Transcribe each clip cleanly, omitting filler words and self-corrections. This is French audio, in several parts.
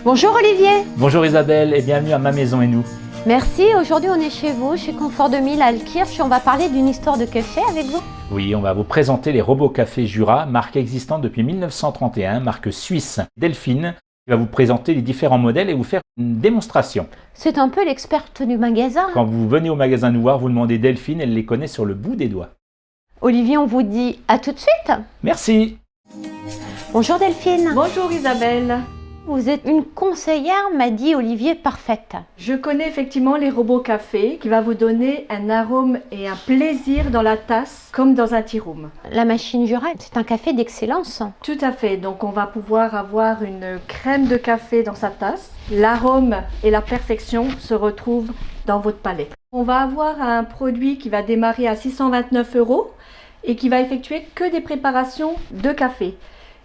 Bonjour Olivier. Bonjour Isabelle et bienvenue à Ma Maison et Nous. Merci, aujourd'hui on est chez vous, chez Confort 2000 à Altkirch. On va parler d'une histoire de café avec vous. Oui, on va vous présenter les robots café Jura, marque existante depuis 1931, marque suisse. Delphine qui va vous présenter les différents modèles et vous faire une démonstration. C'est un peu l'experte du magasin. Quand vous venez au magasin nous voir, vous demandez Delphine, elle les connaît sur le bout des doigts. Olivier, on vous dit à tout de suite. Merci. Bonjour Delphine. Bonjour Isabelle. Vous êtes une conseillère, m'a dit Olivier, parfaite. Je connais effectivement les robots café qui va vous donner un arôme et un plaisir dans la tasse comme dans un tea room. La machine Jura, c'est un café d'excellence. Tout à fait, donc on va pouvoir avoir une crème de café dans sa tasse. L'arôme et la perfection se retrouvent dans votre palais. On va avoir un produit qui va démarrer à 629 € et qui va effectuer que des préparations de café.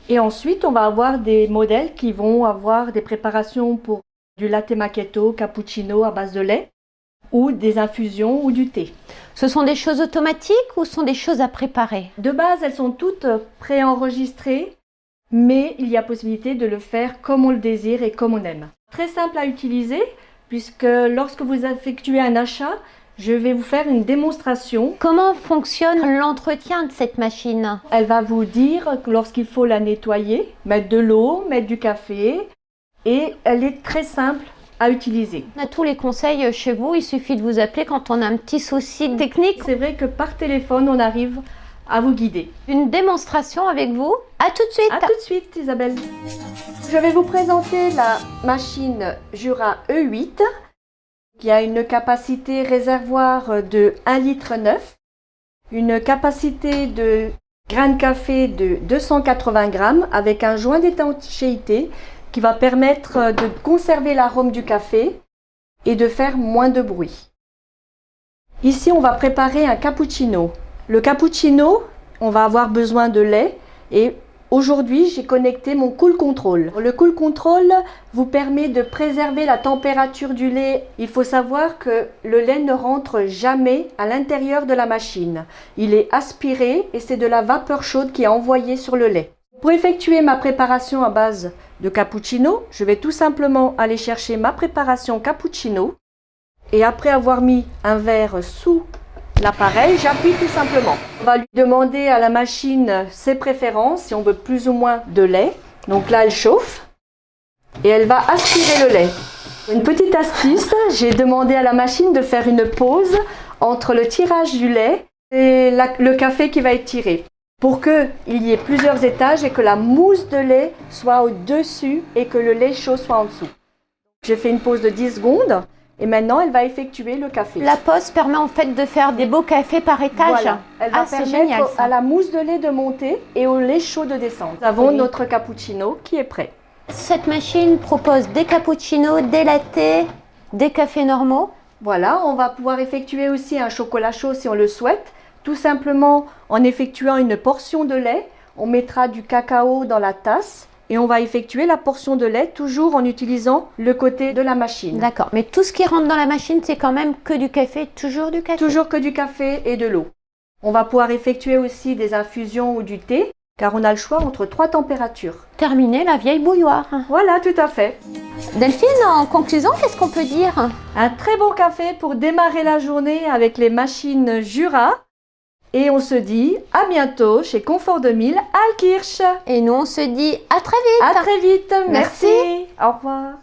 Et ensuite, on va avoir des modèles qui vont avoir des préparations pour du latte macchiato, cappuccino à base de lait, ou des infusions ou du thé. Ce sont des choses automatiques ou sont des choses à préparer? De base, elles sont toutes préenregistrées, mais il y a possibilité de le faire comme on le désire et comme on aime. Très simple à utiliser, puisque lorsque vous effectuez un achat, je vais vous faire une démonstration. Comment fonctionne l'entretien de cette machine? Elle va vous dire lorsqu'il faut la nettoyer, mettre de l'eau, mettre du café, et elle est très simple à utiliser. On a tous les conseils chez vous, il suffit de vous appeler quand on a un petit souci technique. C'est vrai que par téléphone, on arrive à vous guider. Une démonstration avec vous. À tout de suite. À tout de suite Isabelle. Je vais vous présenter la machine Jura E8 qui a une capacité réservoir de 1,9 litre, une capacité de grains de café de 280 grammes avec un joint d'étanchéité qui va permettre de conserver l'arôme du café et de faire moins de bruit. Ici, on va préparer un cappuccino. Le cappuccino, on va avoir besoin de lait et aujourd'hui, j'ai connecté mon Cool Control. Le Cool Control vous permet de préserver la température du lait. Il faut savoir que le lait ne rentre jamais à l'intérieur de la machine. Il est aspiré et c'est de la vapeur chaude qui est envoyée sur le lait. Pour effectuer ma préparation à base de cappuccino, je vais tout simplement aller chercher ma préparation cappuccino. Et après avoir mis un verre sous l'appareil, j'appuie tout simplement. On va lui demander à la machine ses préférences, si on veut plus ou moins de lait. Donc là, elle chauffe et elle va aspirer le lait. Une petite astuce, j'ai demandé à la machine de faire une pause entre le tirage du lait et le café qui va être tiré, pour qu'il y ait plusieurs étages et que la mousse de lait soit au-dessus et que le lait chaud soit en dessous. J'ai fait une pause de 10 secondes. Et maintenant, elle va effectuer le café. La pause permet en fait de faire des beaux cafés par étage. Voilà. Elle va permettre à la mousse de lait de monter et au lait chaud de descendre. Nous avons notre cappuccino qui est prêt. Cette machine propose des cappuccinos, des lattés, des cafés normaux. Voilà, on va pouvoir effectuer aussi un chocolat chaud si on le souhaite. Tout simplement en effectuant une portion de lait, on mettra du cacao dans la tasse. Et on va effectuer la portion de lait toujours en utilisant le côté de la machine. D'accord, mais tout ce qui rentre dans la machine, c'est quand même que du café, toujours du café? Toujours que du café et de l'eau. On va pouvoir effectuer aussi des infusions ou du thé, car on a le choix entre 3 températures. Terminer la vieille bouilloire. Voilà, tout à fait. Delphine, en conclusion, qu'est-ce qu'on peut dire? Un très bon café pour démarrer la journée avec les machines Jura. Et on se dit à bientôt chez Confort 2000 à Altkirch. Et nous, on se dit à très vite. À très vite. Merci. Au revoir.